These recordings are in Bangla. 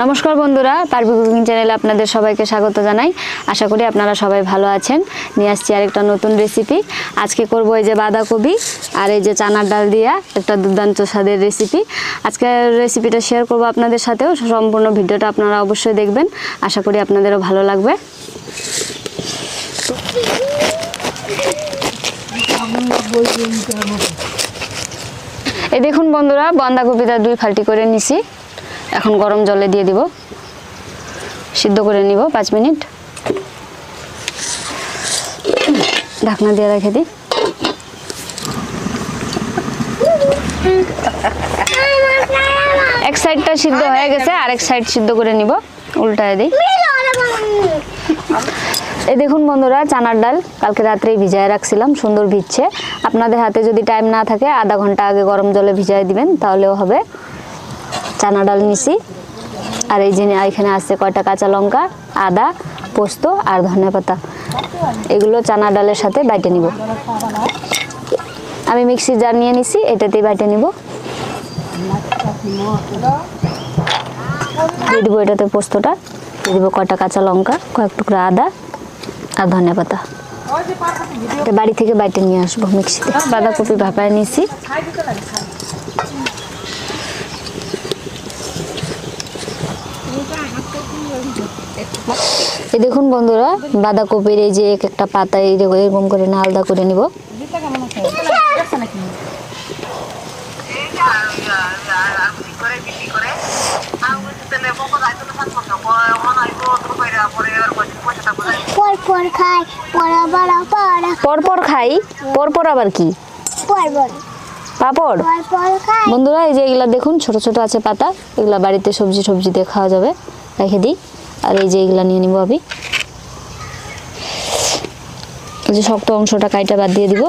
নমস্কার বন্ধুরা, পারবি কুকিং চ্যানেলে আপনাদের সবাইকে স্বাগত জানাই। আশা করি আপনারা সবাই ভালো আছেন। নিয়ে আসছি আরেকটা নতুন রেসিপি। আজকে করব এই যে বাঁধাকপি আর এই যে চানার ডাল দিয়া একটা দুর্দান্ত স্বাদের রেসিপি। আজকে রেসিপিটা শেয়ার করব আপনাদের সাথেও। সম্পূর্ণ ভিডিওটা আপনারা অবশ্যই দেখবেন, আশা করি আপনাদেরও ভালো লাগবে। এই দেখুন বন্ধুরা, বাঁধাকপিটা 2 ফাল্টি করে নিছি। এখন গরম জলে দিয়ে দিব, সিদ্ধ করে নিব 5 মিনিট। ঢাকনা দিয়ে রেখে দিই। এক সাইডটা সিদ্ধ হয়ে গেছে, আরেক সাইড সিদ্ধ করে নিব, উল্টায় দিই। এই দেখুন বন্ধুরা, চানার ডাল কালকে রাত্রেই ভিজায় রাখছিলাম, সুন্দর ভিজছে। আপনাদের হাতে যদি টাইম না থাকে আধা ঘন্টা আগে গরম জলে ভিজায় দিবেন, তাহলেও হবে। চানা ডাল নিছি, আর এই যে এখানে আছে কয়টা কাঁচা লঙ্কা, আদা, পোস্ত আর ধনে পাতা। এগুলো চানা ডালের সাথে বাইটে নিব। আমি মিক্সির জার নিয়ে নিছি, এটাতেই বাইটে নিব। দিয়ে দিব এটাতে পোস্তটা, দিয়ে দিব কয়টা কাঁচা লঙ্কা, কয়েক টুকরা আদা আর ধনে পাতা। এটা বাড়ি থেকে বাইটে নিয়ে আসবো মিক্সিতে। বাঁধাকপি ভাপায় নিছি। এই দেখুন বন্ধুরা, বাঁধাকপির এই যে একটা পাতা এরকম করে না আলাদা করে নিব। পরপর খাই, পরপর আবার কি পাপড়। বন্ধুরা এই যে এগুলা দেখুন ছোট ছোট আছে পাতা, এগুলা বাড়িতে সবজি দিয়ে খাওয়া যাবে, রেখে দিই। আর এই যে এগুলা নিয়ে নিব আমি। এই যে শক্ত অংশটা কাইটা বাদ দিয়ে দিব।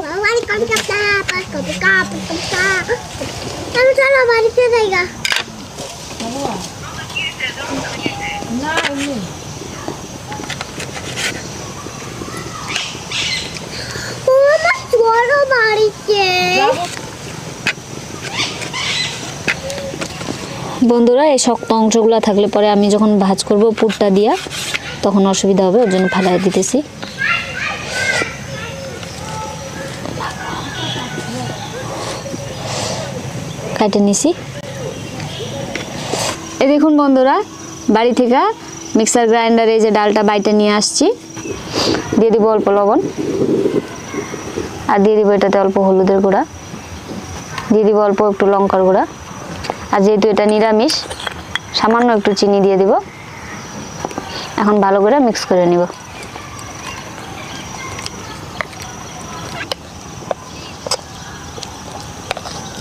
বন্ধুরা এই শক্ত অংশগুলো থাকলে পরে আমি যখন ভাজ করব পুরটা দিয়া, তখন অসুবিধা হবে, ওর জন্য ফেলাই দিতেছি। কাটে নিছি। এই দেখুন বন্ধুরা, বাড়ি থেকে মিক্সার গ্রাইন্ডারে এই যে ডালটা বাইটে নিয়ে আসছি। দিয়ে দিব অল্প লবণ, আর দিয়ে দিব এটাতে অল্প হলুদের গুঁড়া, দিয়ে দিব অল্প একটু লঙ্কার গুঁড়া, আর যেহেতু এটা নিরামিষ সামান্য একটু চিনি দিয়ে দিব। এখন ভালো করে মিক্স করে নিব।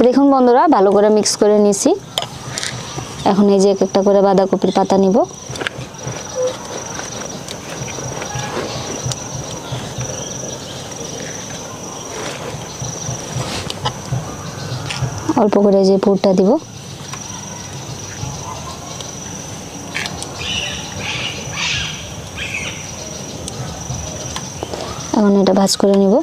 দেখুন বন্ধুরা, ভালো করে মিক্স করে নিছি। এখন এই যে একটা করে বাঁধাকপির পাতা নিব। অল্প করে যে পুরটা দিব। এখন এটা ভাজ করে নিব।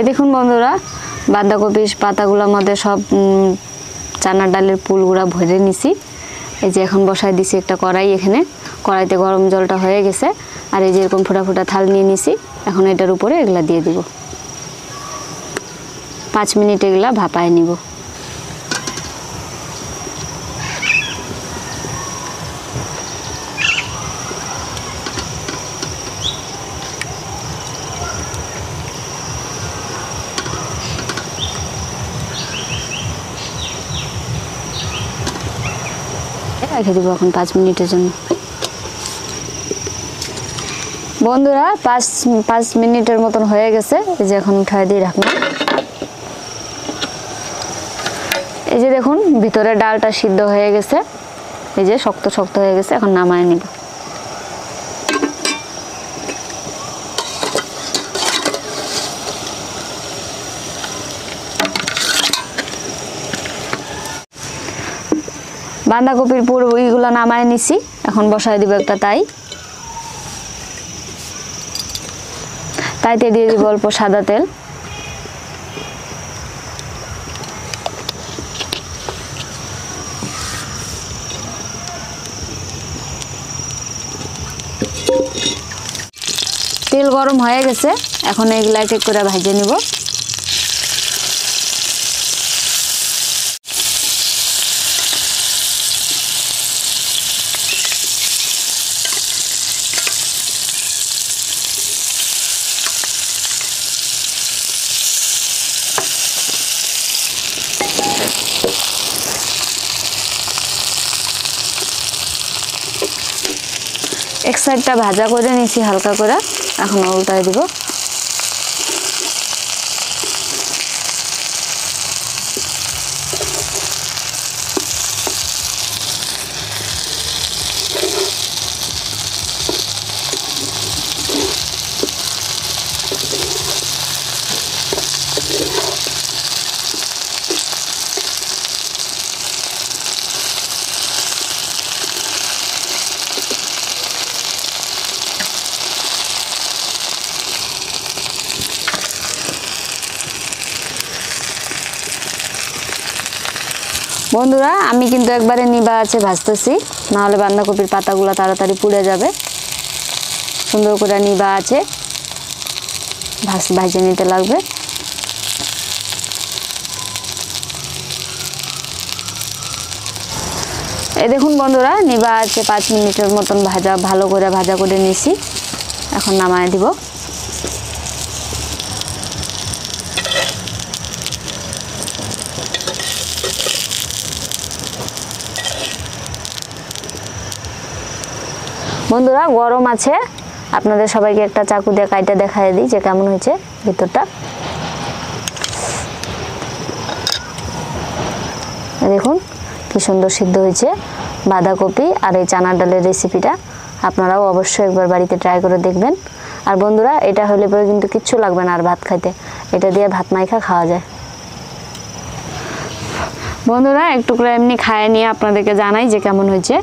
এই দেখুন বন্ধুরা, বাঁধাকপির পাতাগুলোর মধ্যে সব চানার ডালের পুলগুলা ভরে নিছি। এই যে এখন বসাই দিছি একটা কড়াই। এখানে কড়াইতে গরম জলটা হয়ে গেছে, আর এই যে এরকম ফোটা ফোটা থাল নিয়ে নিছি। এখন এটার উপরে এগুলা দিয়ে দিব। 5 মিনিট এগুলা ভাপায় নিব। রেখে দিব এখন 5 মিনিটের জন্য। বন্ধুরা 5 মিনিটের মতন হয়ে গেছে। এই যে এখন উঠায় দিয়ে রাখলাম। এই যে দেখুন ভিতরে ডালটা সিদ্ধ হয়ে গেছে, এই যে শক্ত শক্ত হয়ে গেছে। এখন নামায় নিব। বাঁধাকপির পুরো এইগুলো নামায় নিছি। এখন বসায় দিব একটা তাইতে দিয়ে দিব অল্প সাদা তেল। তেল গরম হয়ে গেছে, এখন এইগুলা এক এক করে ভেজে নিব। এক সাইডটা ভাজা করে নিয়েছি হালকা করে, এখন উল্টায় দিব। বন্ধুরা আমি কিন্তু একবারে নিবা আছে ভাজতেছি, না হলে বাঁধাকপির পাতাগুলো তাড়াতাড়ি পুড়ে যাবে। সুন্দর করে নিবা আছে ভাজে নিতে লাগবে। এই দেখুন বন্ধুরা নিবা আছে 5 মিনিটের মতন ভালো করে ভাজা করে নিছি। এখন নামায় দিব। বন্ধুরা গরম আছে, আপনাদের সবাইকে একটা চাকু দিয়ে কাইটা দেখায় দিই যে কেমন হয়েছে ভিতরটা। দেখুন কি সুন্দর সিদ্ধ হয়েছে বাঁধাকপি আর এই চানা ডালের রেসিপিটা। আপনারাও অবশ্যই একবার বাড়িতে ট্রাই করে দেখবেন। আর বন্ধুরা এটা হলে পরে কিন্তু কিচ্ছু লাগবে না আর ভাত খাইতে, এটা দিয়ে ভাত মাইখা খাওয়া যায়। বন্ধুরা একটু করে এমনি খায় নিয়ে আপনাদেরকে জানাই যে কেমন হয়েছে।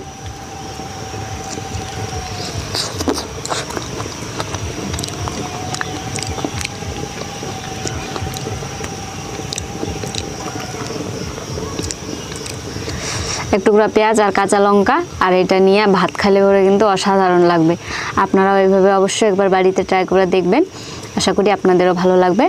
এক টুকরা পেঁয়াজ আর কাঁচা লঙ্কা আর এটা নিয়ে ভাত খেলে পরে কিন্তু অসাধারণ লাগবে। আপনারাও এইভাবে অবশ্যই একবার বাড়িতে ট্রাই করে দেখবেন। আশা করি আপনাদেরও ভালো লাগবে।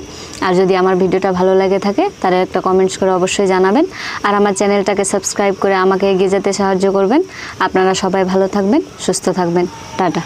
আর যদি আমার ভিডিওটা ভালো লাগে থাকে তাহলে একটা কমেন্টস করে অবশ্যই জানাবেন। আর আমার চ্যানেলটাকে সাবস্ক্রাইব করে আমাকে এগিয়ে যেতে সাহায্য করবেন। আপনারা সবাই ভালো থাকবেন, সুস্থ থাকবেন। টাটা।